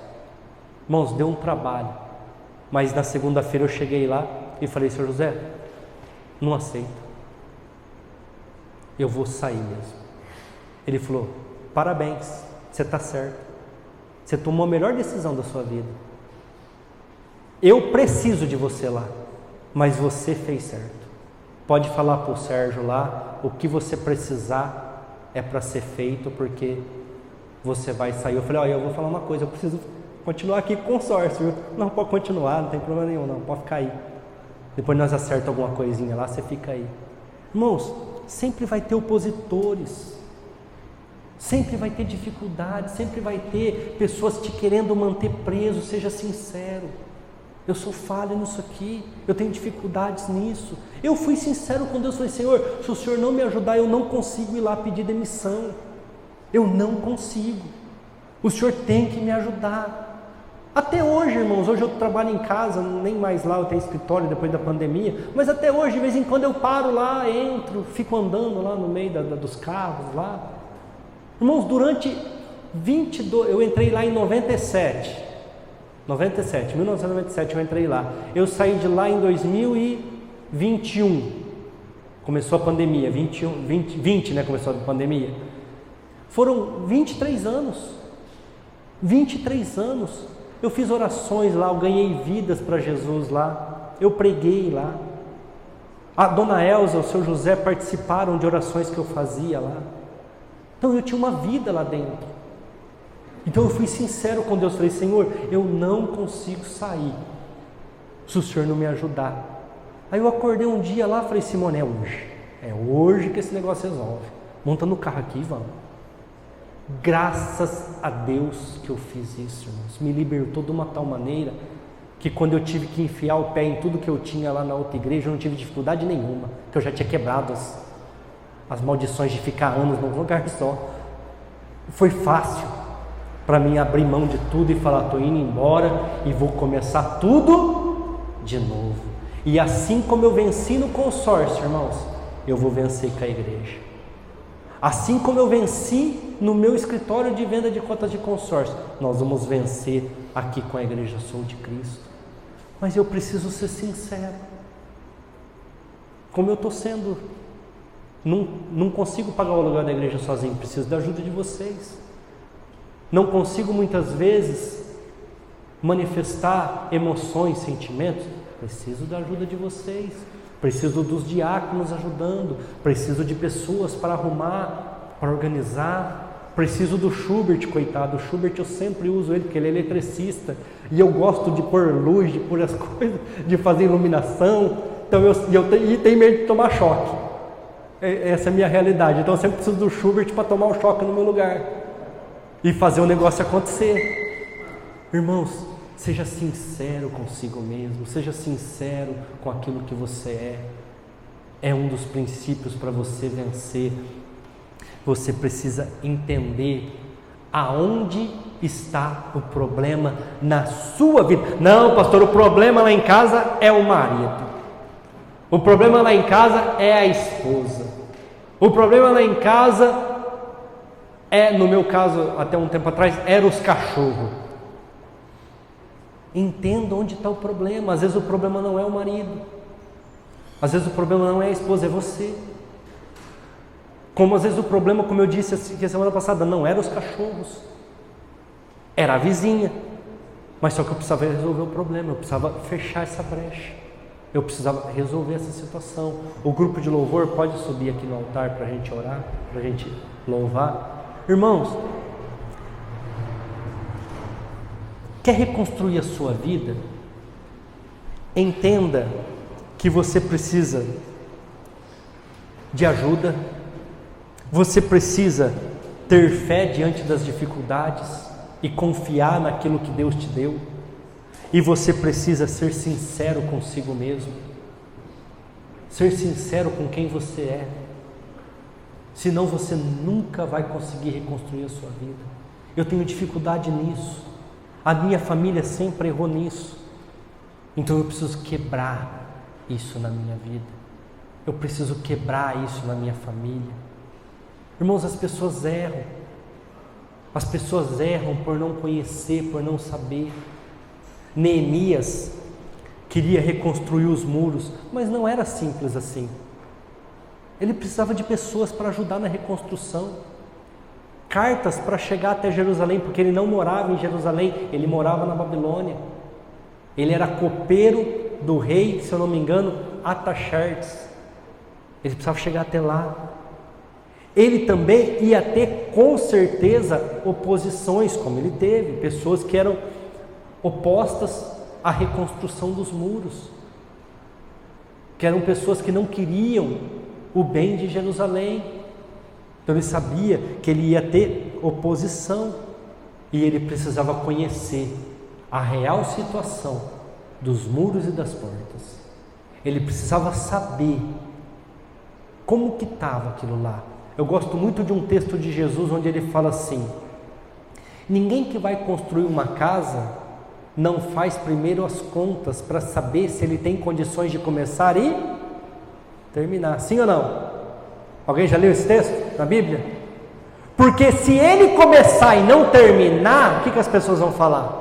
Irmãos, deu um trabalho, mas na segunda-feira eu cheguei lá e falei, seu José, não aceito, eu vou sair mesmo. Ele falou, parabéns, você está certo, você tomou a melhor decisão da sua vida, eu preciso de você lá, mas você fez certo. Pode falar para o Sérgio lá, o que você precisar é para ser feito, porque você vai sair. Eu falei, olha, eu vou falar uma coisa, eu preciso continuar aqui com o consórcio, viu? Não, pode continuar, não tem problema nenhum, não, pode ficar aí. Depois nós acertamos alguma coisinha lá, você fica aí. Irmãos, sempre vai ter opositores, sempre vai ter dificuldades, sempre vai ter pessoas te querendo manter preso, seja sincero. Eu sou falho nisso aqui, eu tenho dificuldades nisso. Eu fui sincero com Deus, falei, Senhor, se o Senhor não me ajudar, eu não consigo ir lá pedir demissão. Eu não consigo. O Senhor tem que me ajudar. Até hoje, irmãos, hoje eu trabalho em casa, nem mais lá eu tenho escritório depois da pandemia, mas até hoje, de vez em quando eu paro lá, entro, fico andando lá no meio dos carros lá. Irmãos, durante 22, eu entrei lá em 1997 eu entrei lá. Eu saí de lá em 2021, começou a pandemia, 20, né, começou a pandemia. Foram 23 anos, eu fiz orações lá, eu ganhei vidas para Jesus lá, eu preguei lá. A dona Elza, o seu José participaram de orações que eu fazia lá. Então eu tinha uma vida lá dentro. Então eu fui sincero com Deus, falei, Senhor, eu não consigo sair se o Senhor não me ajudar. Aí eu acordei um dia lá, falei, Simone, é hoje que esse negócio resolve. Monta no carro aqui e vamos. Graças a Deus que eu fiz isso, irmãos. Me libertou de uma tal maneira que quando eu tive que enfiar o pé em tudo que eu tinha lá na outra igreja, eu não tive dificuldade nenhuma, porque eu já tinha quebrado as maldições de ficar anos num lugar só. Foi fácil para mim abrir mão de tudo e falar, estou indo embora e vou começar tudo de novo. E assim como eu venci no consórcio, irmãos, eu vou vencer com a igreja. Assim como eu venci no meu escritório de venda de cotas de consórcio, nós vamos vencer aqui com a igreja Sou de Cristo. Mas eu preciso ser sincero, como eu estou sendo. Não consigo pagar o aluguel da igreja sozinho, preciso da ajuda de vocês. Não consigo muitas vezes manifestar emoções, sentimentos, preciso da ajuda de vocês. Preciso dos diáconos ajudando, preciso de pessoas para arrumar, para organizar. Preciso do Schubert, coitado. O Schubert eu sempre uso ele, porque ele é eletricista, e eu gosto de pôr luz, de pôr as coisas, de fazer iluminação. Então eu tenho medo de tomar choque. Essa é a minha realidade. Então eu sempre preciso do Schubert para tomar o choque no meu lugar e fazer o negócio acontecer. Irmãos, seja sincero consigo mesmo, seja sincero com aquilo que você é. É um dos princípios para você vencer. Você precisa entender aonde está o problema na sua vida. Não, pastor, o problema lá em casa é o marido. O problema lá em casa é a esposa. O problema lá em casa no meu caso, até um tempo atrás, eram os cachorros. Entenda onde está o problema. Às vezes o problema não é o marido, às vezes o problema não é a esposa, é você. Como às vezes o problema, como eu disse a semana passada, não eram os cachorros, era a vizinha. Mas só que eu precisava resolver o problema, eu precisava fechar essa brecha, eu precisava resolver essa situação. O grupo de louvor pode subir aqui no altar para a gente orar, para a gente louvar. Irmãos, quer reconstruir a sua vida? Entenda que você precisa de ajuda, você precisa ter fé diante das dificuldades e confiar naquilo que Deus te deu. E você precisa ser sincero consigo mesmo. Ser sincero com quem você é. Senão você nunca vai conseguir reconstruir a sua vida. Eu tenho dificuldade nisso. A minha família sempre errou nisso. Então eu preciso quebrar isso na minha vida. Eu preciso quebrar isso na minha família. Irmãos, as pessoas erram. As pessoas erram por não conhecer, por não saber. Neemias queria reconstruir os muros, mas não era simples assim. Ele precisava de pessoas para ajudar na reconstrução. Cartas para chegar até Jerusalém, porque ele não morava em Jerusalém, ele morava na Babilônia. Ele era copeiro do rei, se eu não me engano, Artaxerxes. Ele precisava chegar até lá. Ele também ia ter, com certeza, oposições, como ele teve, pessoas que eram opostas à reconstrução dos muros, que eram pessoas que não queriam o bem de Jerusalém. Então ele sabia que ele ia ter oposição e ele precisava conhecer a real situação dos muros e das portas. Ele precisava saber como que estava aquilo lá. Eu gosto muito de um texto de Jesus onde ele fala assim: ninguém que vai construir uma casa não faz primeiro as contas para saber se ele tem condições de começar e terminar. Sim ou não? Alguém já leu esse texto na Bíblia? Porque se ele começar e não terminar, o que as pessoas vão falar?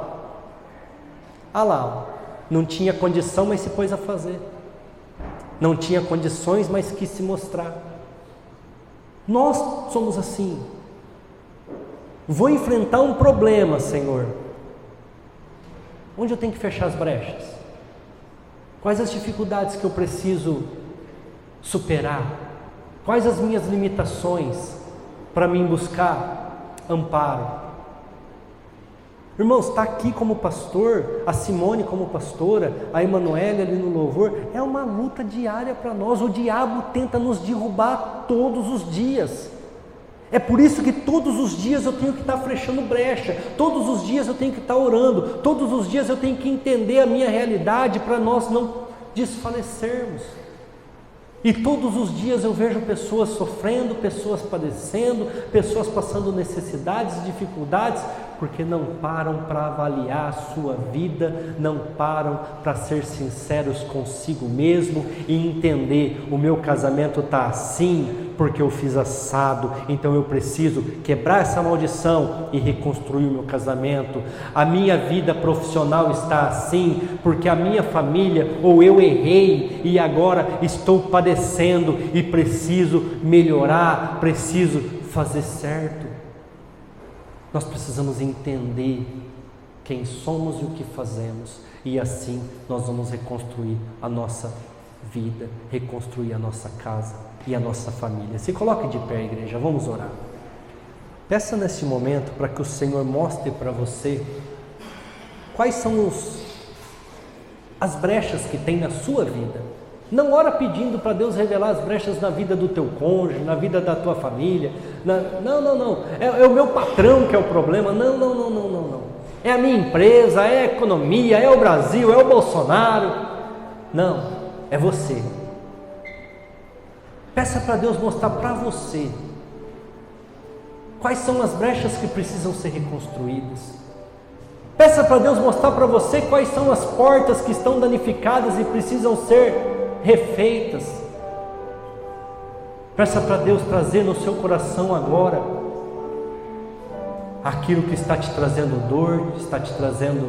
Ah lá, não tinha condição, mas se pôs a fazer. Não tinha condições, mas quis se mostrar. Nós somos assim. Vou enfrentar um problema, Senhor. Onde eu tenho que fechar as brechas? Quais as dificuldades que eu preciso superar? Quais as minhas limitações para mim buscar amparo? Irmãos, está aqui como pastor, a Simone como pastora, a Emanuele ali no louvor, é uma luta diária para nós. O diabo tenta nos derrubar todos os dias. É por isso que todos os dias eu tenho que estar fechando brecha, todos os dias eu tenho que estar orando, todos os dias eu tenho que entender a minha realidade para nós não desfalecermos. E todos os dias eu vejo pessoas sofrendo, pessoas padecendo, pessoas passando necessidades e dificuldades, porque não param para avaliar a sua vida, não param para ser sinceros consigo mesmo e entender: o meu casamento está assim porque eu fiz assado, então eu preciso quebrar essa maldição e reconstruir o meu casamento. A minha vida profissional está assim porque a minha família ou eu errei e agora estou padecendo e preciso melhorar, preciso fazer certo. Nós precisamos entender quem somos e o que fazemos, e assim nós vamos reconstruir a nossa vida, reconstruir a nossa casa e a nossa família. Se coloque de pé, igreja, vamos orar. Peça nesse momento para que o Senhor mostre para você quais são as brechas que tem na sua vida. Não ora pedindo para Deus revelar as brechas na vida do teu cônjuge, na vida da tua família. Não. É o meu patrão que é o problema. Não. É a minha empresa, é a economia, é o Brasil, é o Bolsonaro. Não, é você. Peça para Deus mostrar para você quais são as brechas que precisam ser reconstruídas. Peça para Deus mostrar para você quais são as portas que estão danificadas e precisam ser refeitas. Peça para Deus trazer no seu coração agora aquilo que está te trazendo dor, está te trazendo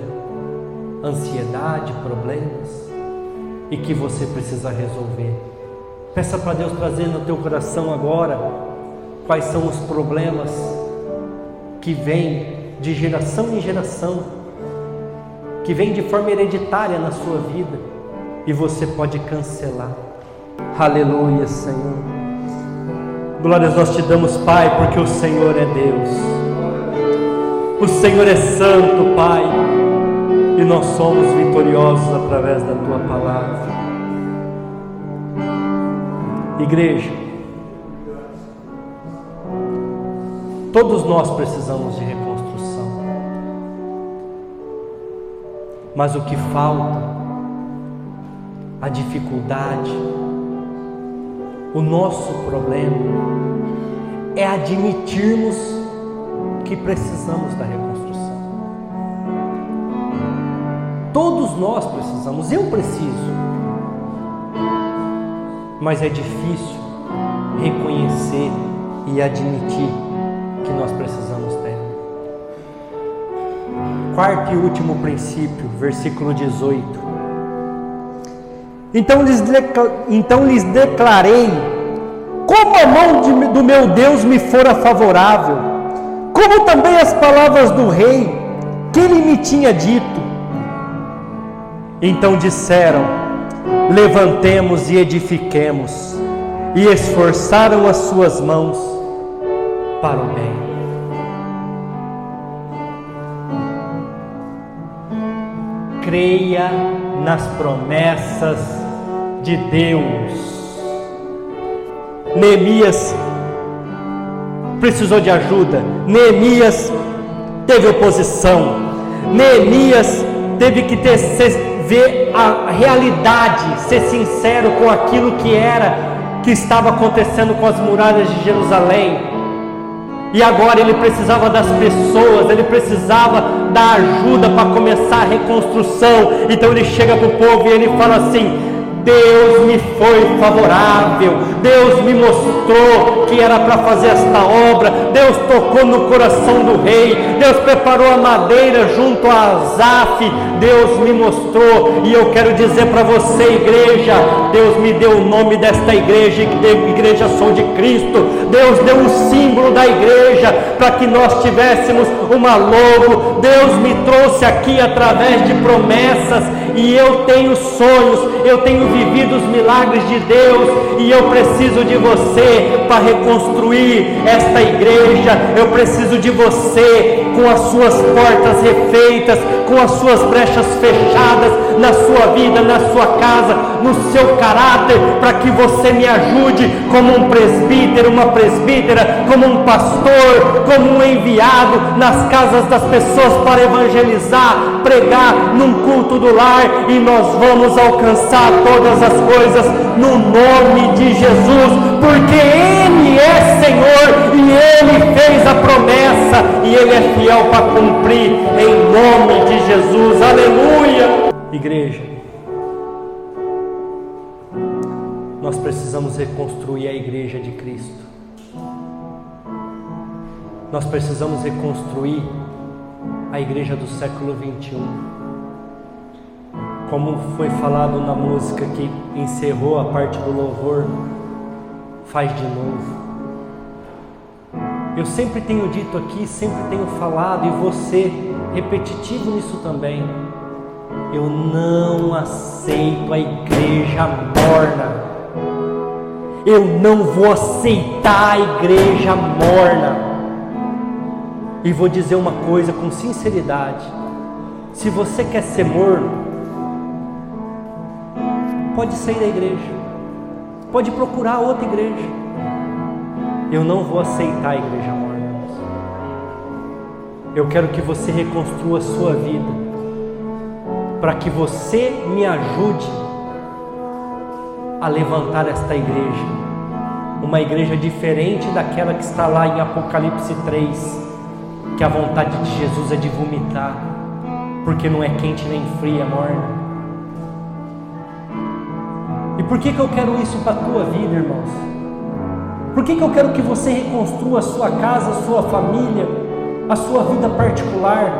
ansiedade, problemas, e que você precisa resolver. Peça para Deus trazer no teu coração agora quais são os problemas que vêm de geração em geração, que vêm de forma hereditária na sua vida, e você pode cancelar. Aleluia, Senhor. Glórias nós te damos, Pai, porque o Senhor é Deus. O Senhor é santo, Pai, e nós somos vitoriosos através da Tua palavra. Igreja, todos nós precisamos de reconstrução. Mas o que falta, a dificuldade, o nosso problema é admitirmos que precisamos da reconstrução. Todos nós precisamos, eu preciso, mas é difícil reconhecer e admitir que nós precisamos dela. Quarto e último princípio, versículo 18. Então lhes declarei, como a mão do meu Deus me fora favorável, como também as palavras do rei, que ele me tinha dito. Então disseram, levantemos e edifiquemos, e esforçaram as suas mãos para o bem. Creia nas promessas de Deus. Neemias precisou de ajuda, Neemias teve oposição, Neemias teve que ver a realidade, ser sincero com aquilo que estava acontecendo com as muralhas de Jerusalém. E agora ele precisava das pessoas, ele precisava da ajuda para começar a reconstrução. Então ele chega para o povo e ele fala assim: Deus me foi favorável, Deus me mostrou que era para fazer esta obra, Deus tocou no coração do rei, Deus preparou a madeira junto a Asaf, Deus me mostrou. E eu quero dizer para você, igreja, Deus me deu o nome desta igreja, Igreja Sol de Cristo. Deus deu o símbolo da igreja para que nós tivéssemos uma logo. Deus me trouxe aqui através de promessas, e eu tenho sonhos, eu tenho vivido os milagres de Deus, e eu preciso de você para reconstruir esta igreja. Eu preciso de você com as suas portas refeitas, com as suas brechas fechadas na sua vida, na sua casa, no seu caráter, para que você me ajude como um presbítero, uma presbítera, como um pastor, como um enviado nas casas das pessoas para evangelizar, pregar num culto do lar, e nós vamos alcançar todas as coisas no nome de Jesus, porque Ele é Senhor e Ele fez a promessa e Ele é fiel para cumprir, em nome de Jesus, aleluia. Igreja, nós precisamos reconstruir a igreja de Cristo, nós precisamos reconstruir a igreja do século 21, como foi falado na música que encerrou a parte do louvor. Faz de novo. Eu sempre tenho dito aqui, sempre tenho falado, e você repetitivo nisso também: eu não aceito a igreja morna, eu não vou aceitar a igreja morna. E vou dizer uma coisa com sinceridade: se você quer ser morno, pode sair da igreja, pode procurar outra igreja. Eu não vou aceitar a igreja morna. Eu quero que você reconstrua a sua vida, para que você me ajude a levantar esta igreja, uma igreja diferente daquela que está lá em Apocalipse 3, que a vontade de Jesus é de vomitar, porque não é quente nem fria, é morna. E por que eu quero isso para a tua vida, irmãos? Por que eu quero que você reconstrua a sua casa, a sua família, a sua vida particular?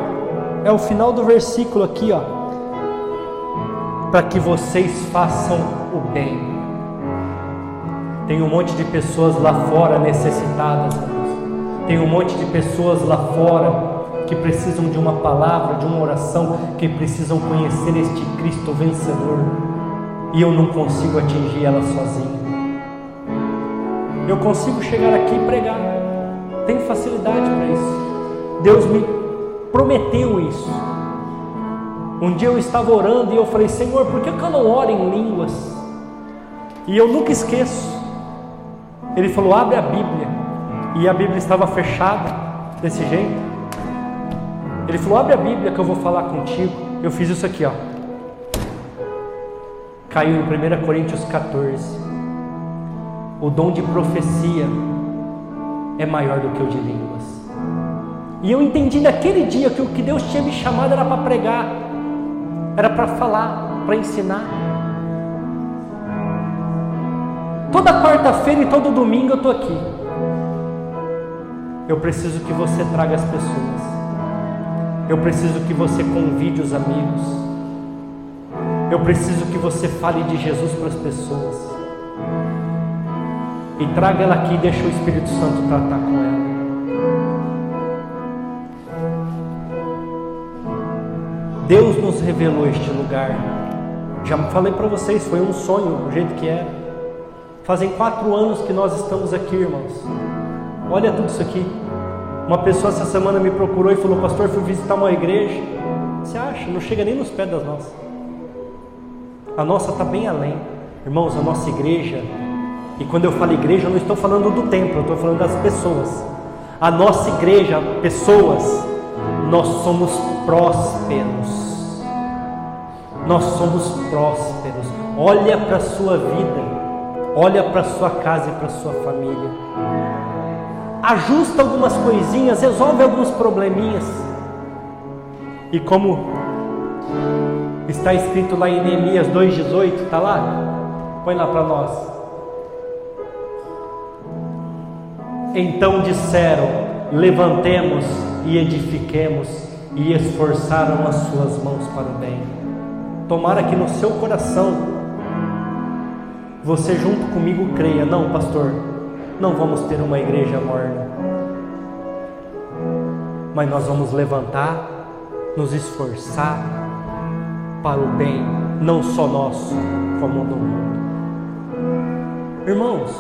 É o final do versículo aqui, ó. Para que vocês façam o bem. Tem um monte de pessoas lá fora necessitadas, irmãos. Tem um monte de pessoas lá fora que precisam de uma palavra, de uma oração, que precisam conhecer este Cristo vencedor. E eu não consigo atingir ela sozinho. Eu consigo chegar aqui e pregar, tenho facilidade para isso. Deus me prometeu isso. Um dia eu estava orando e eu falei: Senhor, por que eu não oro em línguas? E eu nunca esqueço. Ele falou: abre a Bíblia. E a Bíblia estava fechada desse jeito. Ele falou: abre a Bíblia que eu vou falar contigo. Eu fiz isso aqui, ó. Caiu em 1 Coríntios 14. O dom de profecia é maior do que o de línguas. E eu entendi naquele dia que o que Deus tinha me chamado era para pregar, era para falar, para ensinar. Toda quarta-feira e todo domingo eu estou aqui. Eu preciso que você traga as pessoas. Eu preciso que você convide os amigos. Eu preciso que você fale de Jesus para as pessoas. E traga ela aqui e deixa o Espírito Santo tratar com ela. Deus nos revelou este lugar. Já falei para vocês, foi um sonho, do jeito que era. Fazem 4 anos que nós estamos aqui, irmãos. Olha tudo isso aqui. Uma pessoa essa semana me procurou e falou: pastor, fui visitar uma igreja. Você acha? Não chega nem nos pés das nossas. A nossa está bem além. Irmãos, a nossa igreja, e quando eu falo igreja, eu não estou falando do templo, eu estou falando das pessoas. A nossa igreja, pessoas, nós somos prósperos. Nós somos prósperos. Olha para a sua vida, olha para a sua casa e para a sua família. Ajusta algumas coisinhas, resolve alguns probleminhas. E como está escrito lá em Neemias 2,18, está lá? Põe lá para nós. Então disseram: levantemos e edifiquemos, e esforçaram as suas mãos para o bem. Tomara que no seu coração você junto comigo creia: não, pastor, não vamos ter uma igreja morna, mas nós vamos levantar, nos esforçar para o bem, não só nosso, como do mundo. Irmãos,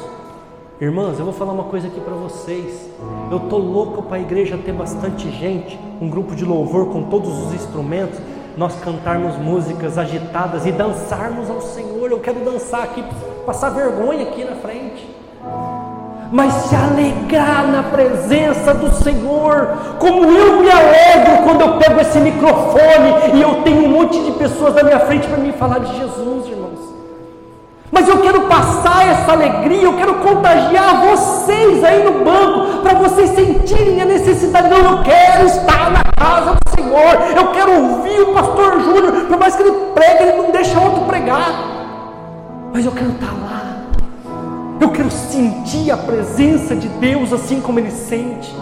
irmãs, eu vou falar uma coisa aqui para vocês. Eu estou louco para a igreja ter bastante gente, um grupo de louvor com todos os instrumentos, nós cantarmos músicas agitadas e dançarmos ao Senhor. Eu quero dançar aqui, passar vergonha aqui na frente, mas se alegrar na presença do Senhor, como eu me alegro quando eu pego esse microfone e eu tenho um monte de pessoas na minha frente para me falar de Jesus, irmãos. Mas eu quero passar essa alegria, eu quero contagiar vocês aí no banco, para vocês sentirem a necessidade. Não, eu quero estar na casa do Senhor, eu quero ouvir o pastor Júnior, por mais que ele pregue, ele não deixa outro pregar, mas eu quero estar lá. Eu quero sentir a presença de Deus assim como Ele sente.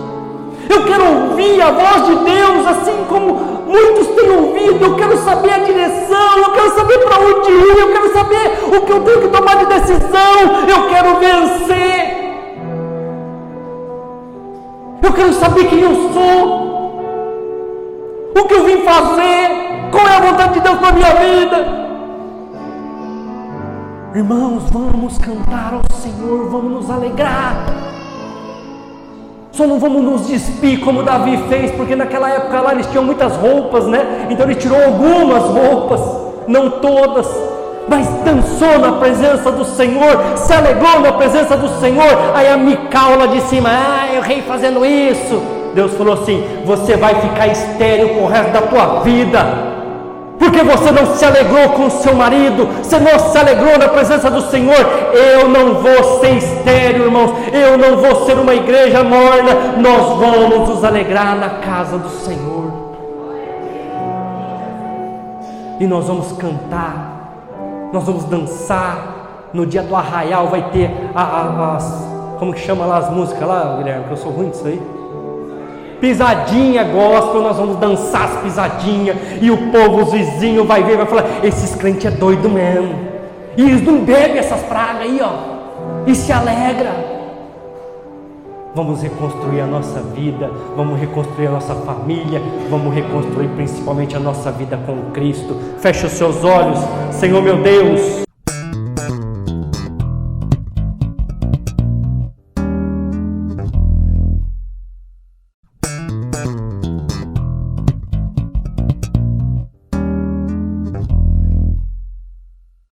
Eu quero ouvir a voz de Deus assim como muitos têm ouvido. Eu quero saber a direção, eu quero saber para onde ir, eu quero saber o que eu tenho que tomar de decisão. Eu quero vencer. Eu quero saber quem eu sou, o que eu vim fazer, qual é a vontade de Deus para a minha vida. Irmãos, vamos cantar ao Senhor, vamos nos alegrar. Só não vamos nos despir como Davi fez, porque naquela época lá eles tinham muitas roupas, né? Então ele tirou algumas roupas, não todas, mas dançou na presença do Senhor, se alegrou na presença do Senhor. Aí a Mical lá de cima: o rei fazendo isso. Deus falou assim: você vai ficar estéril com o resto da tua vida, porque você não se alegrou com o seu marido, você não se alegrou na presença do Senhor. Eu não vou ser estéril, irmãos, eu não vou ser uma igreja morna. Nós vamos nos alegrar na casa do Senhor, e nós vamos cantar, nós vamos dançar. No dia do arraial vai ter como que chama lá as músicas lá, Guilherme, que eu sou ruim disso aí. Pisadinha gospel, nós vamos dançar as pisadinhas, e o povo, os vizinhos vai ver, vai falar: esses crentes é doido mesmo, e eles não bebem essas pragas aí, ó, e se alegra. Vamos reconstruir a nossa vida, vamos reconstruir a nossa família, vamos reconstruir principalmente a nossa vida com Cristo. Feche os seus olhos. Senhor meu Deus,